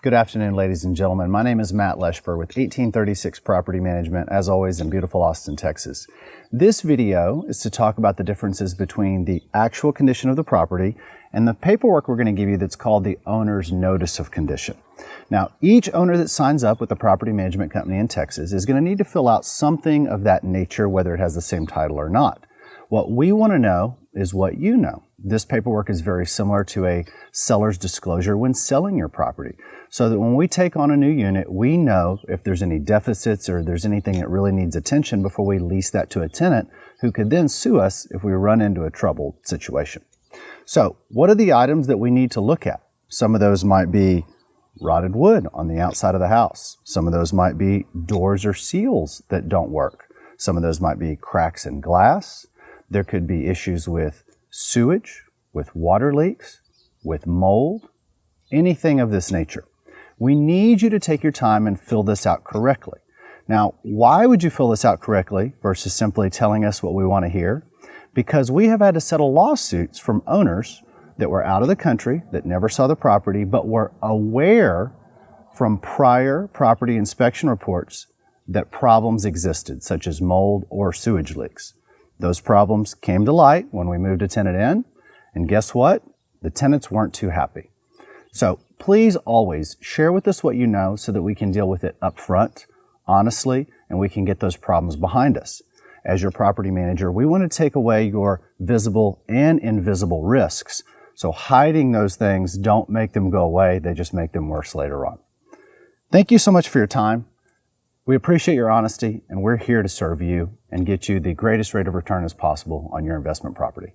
Good afternoon, ladies and gentlemen. My name is Matt Leshper with 1836 Property Management, as always in beautiful Austin, Texas. This video is to talk about the differences between the actual condition of the property and the paperwork we're going to give you that's called the owner's notice of condition. Now, each owner that signs up with a property management company in Texas is going to need to fill out something of that nature, whether it has the same title or not. What we want to know is what you know. This paperwork is very similar to a seller's disclosure when selling your property, so that when we take on a new unit, we know if there's any deficits or there's anything that really needs attention before we lease that to a tenant who could then sue us if we run into a troubled situation. So what are the items that we need to look at? Some of those might be rotted wood on the outside of the house. Some of those might be doors or seals that don't work. Some of those might be cracks in glass. There could be issues with sewage, with water leaks, with mold, anything of this nature. We need you to take your time and fill this out correctly. Now, why would you fill this out correctly versus simply telling us what we want to hear? Because we have had to settle lawsuits from owners that were out of the country, that never saw the property, but were aware from prior property inspection reports that problems existed, such as mold or sewage leaks. Those problems came to light when we moved a tenant in, and guess what? The tenants weren't too happy. So please always share with us what you know so that we can deal with it up front, honestly, and we can get those problems behind us. As your property manager, we want to take away your visible and invisible risks. So hiding those things don't make them go away, they just make them worse later on. Thank you so much for your time. We appreciate your honesty, and we're here to serve you and get you the greatest rate of return as possible on your investment property.